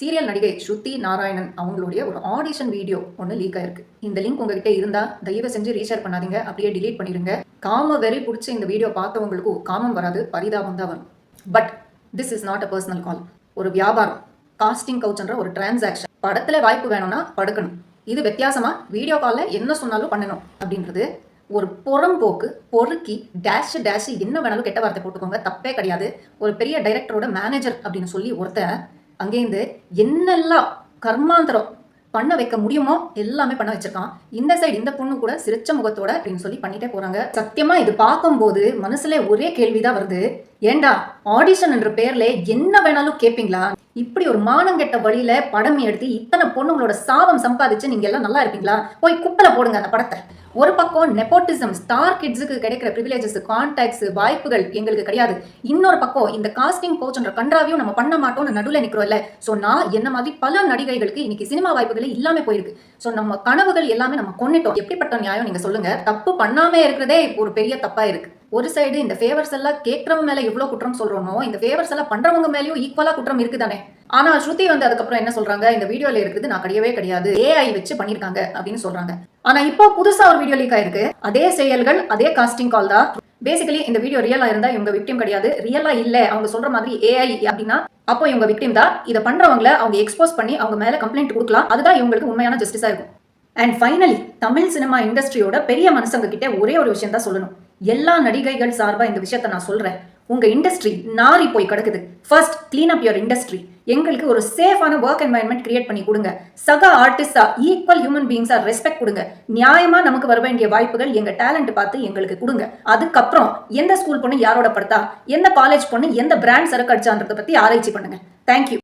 Serial நடிகை ஸ்ருதி நாராயணன் அவங்களுடைய ஒரு ஆடிஷன் வீடியோ ஒன்று லீக் ஆயிருக்கு. இந்த லிங்க் உங்ககிட்ட இருந்தா தயவு செஞ்சு ரீஷேர் பண்ணாதீங்க, அப்படியே டிலீட் பண்ணிடுங்க. காம வெறி பிடிச்ச இந்த வீடியோ பார்த்தவங்களுக்கும் காமம் வராது, பரிதாபம் தான் வரும். But this is not a personal call. ஒரு வியாபாரம், காஸ்டிங் கவுச்ன்ற ஒரு டிரான்சாக்ஷன். படத்துல வாய்ப்பு வேணும்னா படுக்கணும். இது வித்தியாசமா வீடியோ காலில் என்ன சொன்னாலும் பண்ணணும் அப்படின்றது ஒரு புறம்போக்கு, பொறுக்கி டேஷ் டேஷ் என்ன வேணாலும் கெட்ட வார்த்தை போட்டுக்கோங்க, தப்பே கிடையாது. ஒரு பெரிய டைரக்டரோட மேனேஜர் அப்படின்னு சொல்லி ஒருத்தர் அங்கேருந்து என்னெல்லாம் கர்மாந்தரம் பண்ண வைக்க முடியுமோ எல்லாமே பண்ண வச்சிருக்கான். இந்த சைடு இந்த பொண்ணு கூட சிரிச்ச முகத்தோட அப்படின்னு சொல்லி பண்ணிட்டே போறாங்க. சத்தியமா இது பார்க்கும்போது மனசுல ஒரே கேள்விதான் வருது, ஏண்டா ஆடிஷன் என்ற பேர்ல என்ன வேணாலும் கேட்பீங்களா? இப்படி ஒரு மானங்கெட்ட வழியில படம் எடுத்து இத்தனை பொண்ணுங்களோட சாபம் சம்பாதிச்சு நீங்க எல்லாம் நல்லா இருப்பீங்களா? போய் குப்பையில போடுங்க அந்த படத்தை. ஒரு பக்கம் நெப்போட்டிசம், ஸ்டார் கிட்ஸுக்கு கிடைக்கிற ப்ரிவிலேஜஸ், கான்டாக்ட்ஸ், வாய்ப்புகள் எங்களுக்கு கிடையாது. இன்னொரு பக்கம் இந்த காஸ்டிங் கோச்ன்ற கன்றாவையும் நம்ம பண்ண மாட்டோம்னு நடுவில் நிற்கிறோம்ல. ஸோ நான் என்ன மாதிரி பல நடிகைகளுக்கு இன்னைக்கு சினிமா வாய்ப்புகளே இல்லாம போயிருக்கு. ஸோ நம்ம கனவுகள் எல்லாமே நம்ம கொண்டுட்டோம். எப்படிப்பட்ட நியாயம் நீங்க சொல்லுங்க? தப்பு பண்ணாம இருக்கிறதே ஒரு பெரிய தப்பா இருக்கு. ஒரு சைடு இந்த ஃபேவர்ஸ் எல்லாம் கேட்கறவங்க மேல எவ்வளவு குற்றம் சொல்றோமோ, இந்த ஃபேவர்ஸ் எல்லாம் பண்றவங்க மேலேயும் ஈக்குவலா குற்றம் இருக்குதானே. ஆனா ஸ்ருதி அதுக்கப்புறம் என்ன சொல்றாங்க, இந்த வீடியோல இருக்குது நான் கிடையவே கிடையாது, ஏஐ வச்சு பண்ணிருக்காங்க அப்படின்னு சொல்றாங்க. ஆனா இப்போ புதுசா ஒரு வீடியோ லீக் ஆயிருக்கு. அதே செயல்கள், அதே காஸ்டிங் கால் தான். பேசிக்கலி இந்த வீடியோ ரியலா இருந்தா இவங்க விக்டிம் கிடையாது. ரியலா இல்ல அவங்க சொல்ற மாதிரி ஏஐ அப்படின்னா அப்போ இவங்க விக்டிம் தான். இதை பண்றவங்களை அவங்க எக்ஸ்போஸ் பண்ணி அவங்க மேல கம்ப்ளைண்ட் கொடுக்கலாம். அதுதான் இவங்களுக்கு உண்மையான ஜஸ்டிஸா இருக்கும். அண்ட் ஃபைனலி தமிழ் சினிமா இண்டஸ்ட்ரியோட பெரிய மனுஷங்க கிட்ட ஒரே ஒரு விஷயம் தான் சொல்லணும். எல்லா நடிகைகள் சார்பா இந்த விஷயத்த நான் சொல்றேன். உங்க இண்டஸ்ட்ரி நாரி போய் கிடக்குது. First clean up your industry. எங்களுக்கு ஒரு சேஃபான ஒர்க் என்வாயன்மெண்ட் கிரியேட் பண்ணி கொடுங்க. சக ஆர்டிஸ்டா, ஈக்குவல் ஹியூமன் பீயிங்ஸா ரெஸ்பெக்ட் கொடுங்க. நியாயமா நமக்கு வர வேண்டிய வாய்ப்புகள் எங்க டேலண்ட் பார்த்து எங்களுக்கு கொடுங்க. அதுக்கப்புறம் எந்த ஸ்கூல் பொண்ணு யாரோட படுத்தா, எந்த காலேஜ் பொண்ணு எந்த பிராண்ட் சரக்கு அடிச்சான்றதை பத்தி ஆராய்ச்சி பண்ணுங்க. தேங்க்யூ.